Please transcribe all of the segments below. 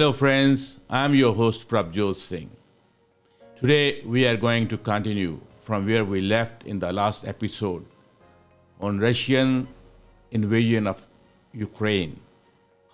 Hello, friends. I'm your host, Prabjot Singh. Today, we are going to continue from where we left in the last episode on Russian invasion of Ukraine,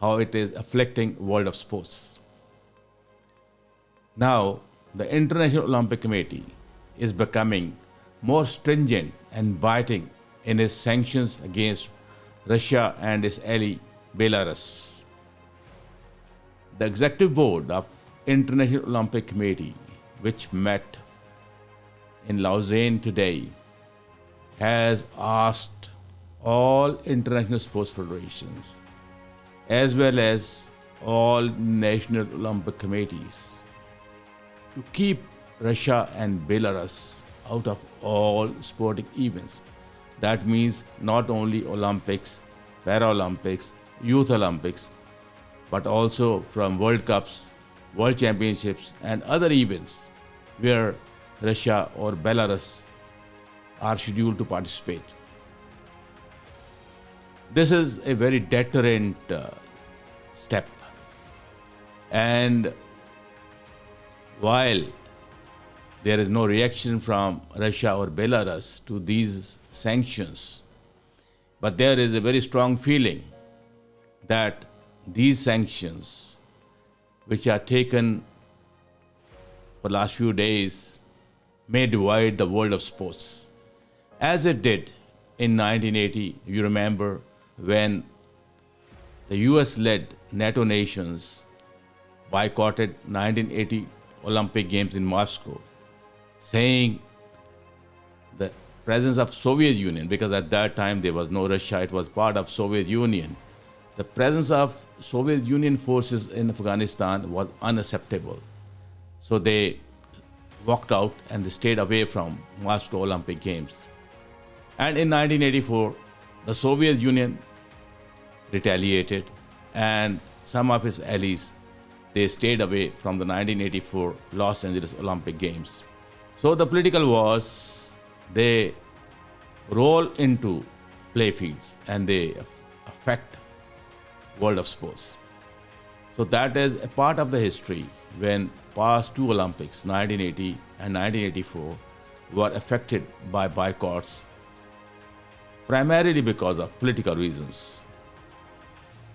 how it is affecting world of sports. Now, the International Olympic Committee is becoming more stringent and biting in its sanctions against Russia and its ally Belarus. The Executive Board of International Olympic Committee, which met in Lausanne today, has asked all international sports federations as well as all national Olympic committees to keep Russia and Belarus out of all sporting events. That means not only Olympics, Paralympics, Youth Olympics, but also from World Cups, World Championships, and other events where Russia or Belarus are scheduled to participate. This is a very deterrent step. And while there is no reaction from Russia or Belarus to these sanctions, but there is a very strong feeling that these sanctions, which are taken for last few days, may divide the world of sports. As it did in 1980, you remember when the US-led NATO nations boycotted 1980 Olympic Games in Moscow, saying the presence of Soviet Union, because at that time there was no Russia, it was part of Soviet Union. The presence of Soviet Union forces in Afghanistan was unacceptable. So they walked out and they stayed away from Moscow Olympic Games. And in 1984, the Soviet Union retaliated and some of its allies, they stayed away from the 1984 Los Angeles Olympic Games. So the political wars, they roll into playfields and they affect world of sports. So that is a part of the history when past two Olympics, 1980 and 1984, were affected by boycotts, primarily because of political reasons.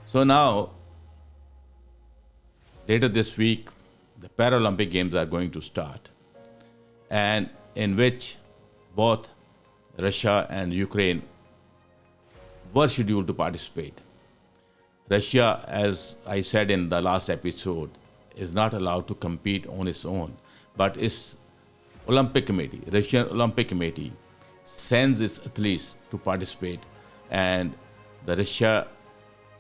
So now, later this week, the Paralympic Games are going to start, and in which both Russia and Ukraine were scheduled to participate. Russia, as I said in the last episode, is not allowed to compete on its own, but its Olympic Committee, Russian Olympic Committee, sends its athletes to participate, and the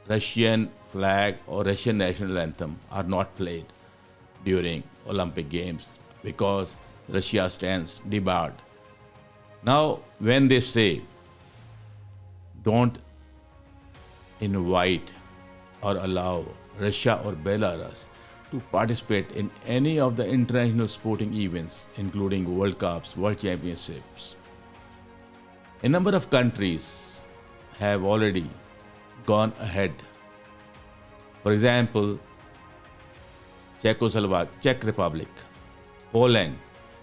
Russian flag or Russian national anthem are not played during Olympic Games because Russia stands debarred. Now, when they say don't invite or allow Russia or Belarus to participate in any of the international sporting events, including World Cups, World Championships, a number of countries have already gone ahead. For example, Czech Republic, Poland,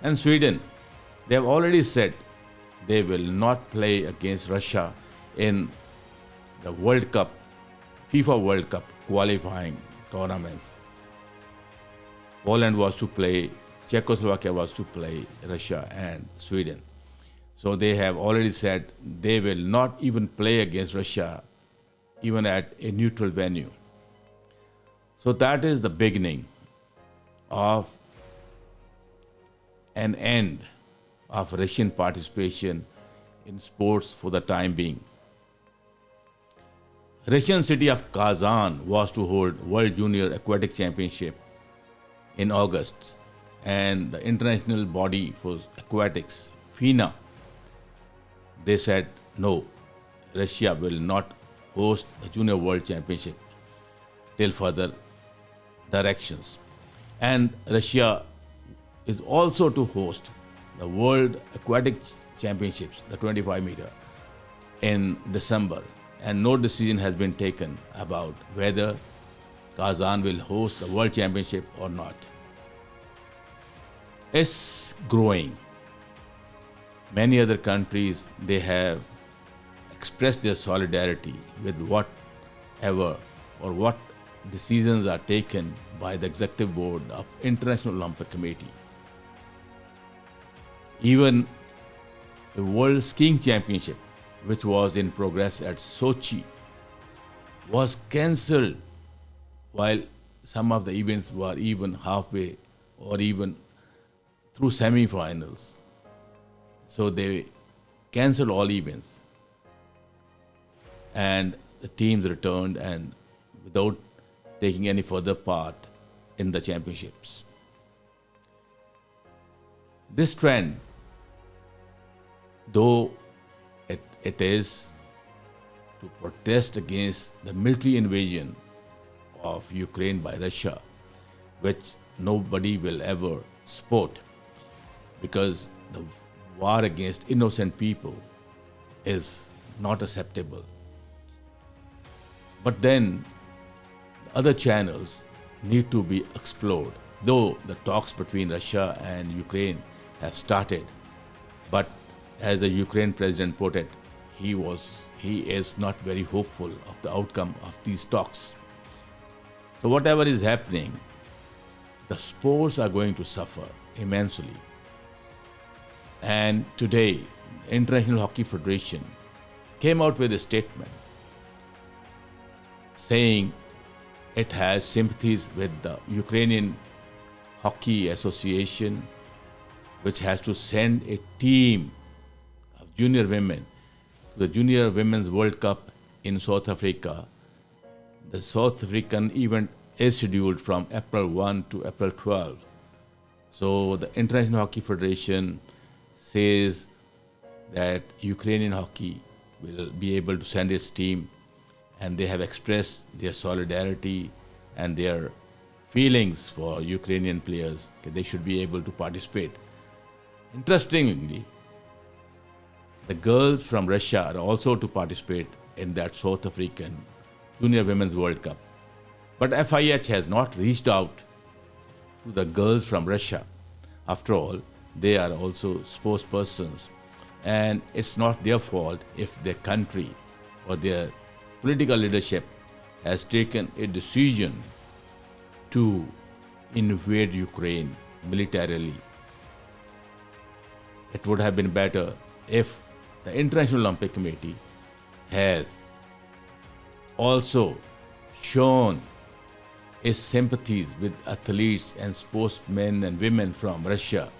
and Sweden, they have already said they will not play against Russia in the World Cup, FIFA World Cup qualifying tournaments. Poland was to play, Czechoslovakia was to play Russia and Sweden. So they have already said they will not even play against Russia even at a neutral venue. So that is the beginning of an end of Russian participation in sports for the time being. Russian city of Kazan was to hold World Junior Aquatic Championship in August, and the international body for aquatics, FINA, they said no, Russia will not host the Junior World Championship till further directions. And Russia is also to host the World Aquatic Championships, the 25 meter, in December. And no decision has been taken about whether Kazan will host the World Championship or not. It's growing. Many other countries, they have expressed their solidarity with whatever or what decisions are taken by the Executive Board of International Olympic Committee. Even a World Skiing Championship, which was in progress at Sochi, was cancelled while some of the events were even halfway or even through semi-finals. So they cancelled all events and the teams returned and without taking any further part in the championships. This trend, though it is to protest against the military invasion of Ukraine by Russia, which nobody will ever support, because the war against innocent people is not acceptable. But then the other channels need to be explored. Though the talks between Russia and Ukraine have started, but as the Ukraine president put it, he is not very hopeful of the outcome of these talks. So whatever is happening, the sports are going to suffer immensely. And today, the International Hockey Federation came out with a statement saying it has sympathies with the Ukrainian Hockey Association, which has to send a team of junior women to the Junior Women's World Cup in South Africa. The South African event is scheduled from April 1 to April 12. So the International Hockey Federation says that Ukrainian hockey will be able to send its team, and they have expressed their solidarity and their feelings for Ukrainian players that they should be able to participate. Interestingly, the girls from Russia are also to participate in that South African Junior Women's World Cup. But FIH has not reached out to the girls from Russia. After all, they are also spokespersons, and it's not their fault if their country or their political leadership has taken a decision to invade Ukraine militarily. It would have been better if the International Olympic Committee has also shown its sympathies with athletes and sportsmen and women from Russia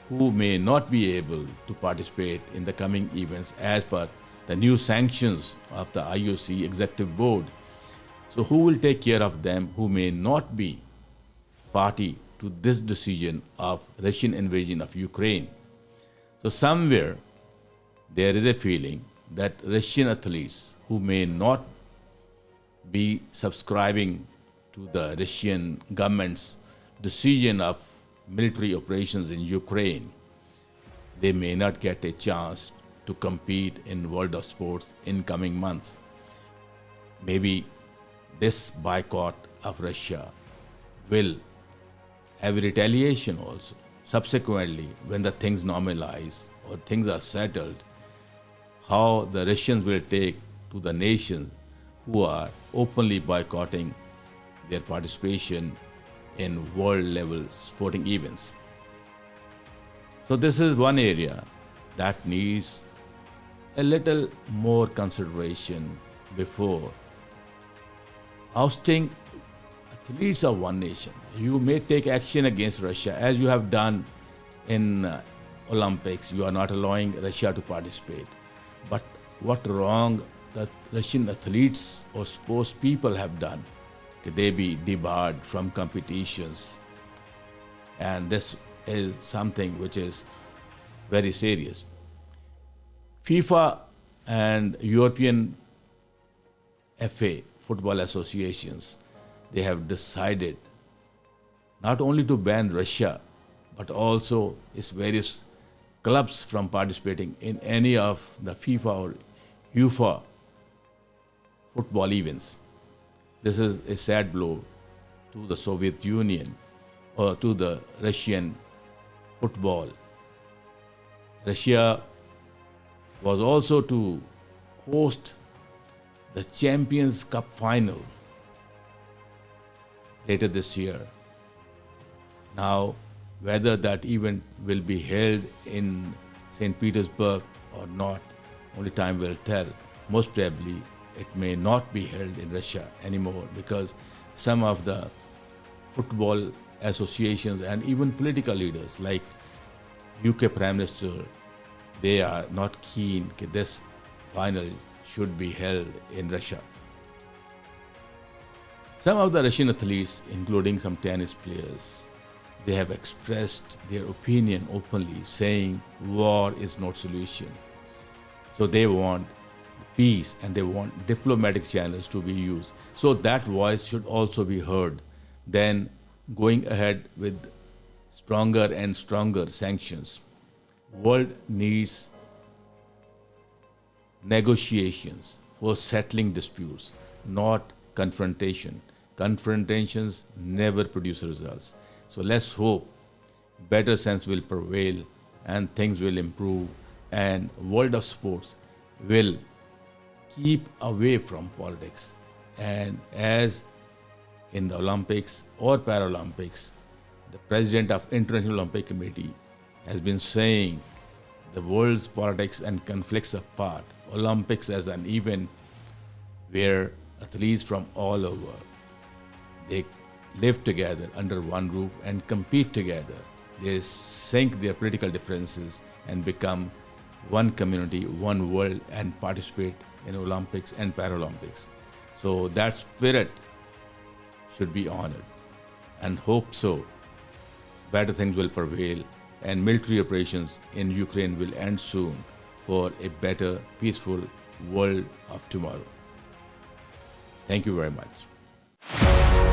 who may not be able to participate in the coming events as per the new sanctions of the IOC Executive Board. So who will take care of them who may not be party to this decision of Russian invasion of Ukraine? So somewhere there is a feeling that Russian athletes who may not be subscribing to the Russian government's decision of military operations in Ukraine, they may not get a chance to compete in world of sports in coming months. Maybe this boycott of Russia will have a retaliation also. Subsequently, when the things normalize or things are settled, how the Russians will take to the nations who are openly boycotting their participation in world level sporting events. So this is one area that needs a little more consideration before ousting athletes of one nation. You may take action against Russia as you have done in Olympics. You are not allowing Russia to participate. But what wrong the Russian athletes or sports people have done? Could they be debarred from competitions? And this is something which is very serious. FIFA and European FA, football associations, they have decided not only to ban Russia, but also its various clubs from participating in any of the FIFA or UEFA football events. This is a sad blow to the Soviet Union or to the Russian football. Russia was also to host the Champions Cup final later this year. Now, whether that event will be held in St. Petersburg or not, only time will tell. Most probably, it may not be held in Russia anymore because some of the football associations and even political leaders like UK Prime Minister, they are not keen that this final should be held in Russia. Some of the Russian athletes, including some tennis players, they have expressed their opinion openly, saying war is not solution. So they want peace and they want diplomatic channels to be used. So that voice should also be heard. Then going ahead with stronger and stronger sanctions. World needs negotiations for settling disputes, not confrontation. Confrontations never produce results. So let's hope better sense will prevail and things will improve and world of sports will keep away from politics. And as in the Olympics or Paralympics, the president of International Olympic Committee has been saying the world's politics and conflicts apart. Olympics as an event where athletes from all over, they live together under one roof and compete together. They sink their political differences and become one community, one world, and participate in Olympics and Paralympics. So that spirit should be honored, and hope so. Better things will prevail and military operations in Ukraine will end soon for a better, peaceful world of tomorrow. Thank you very much.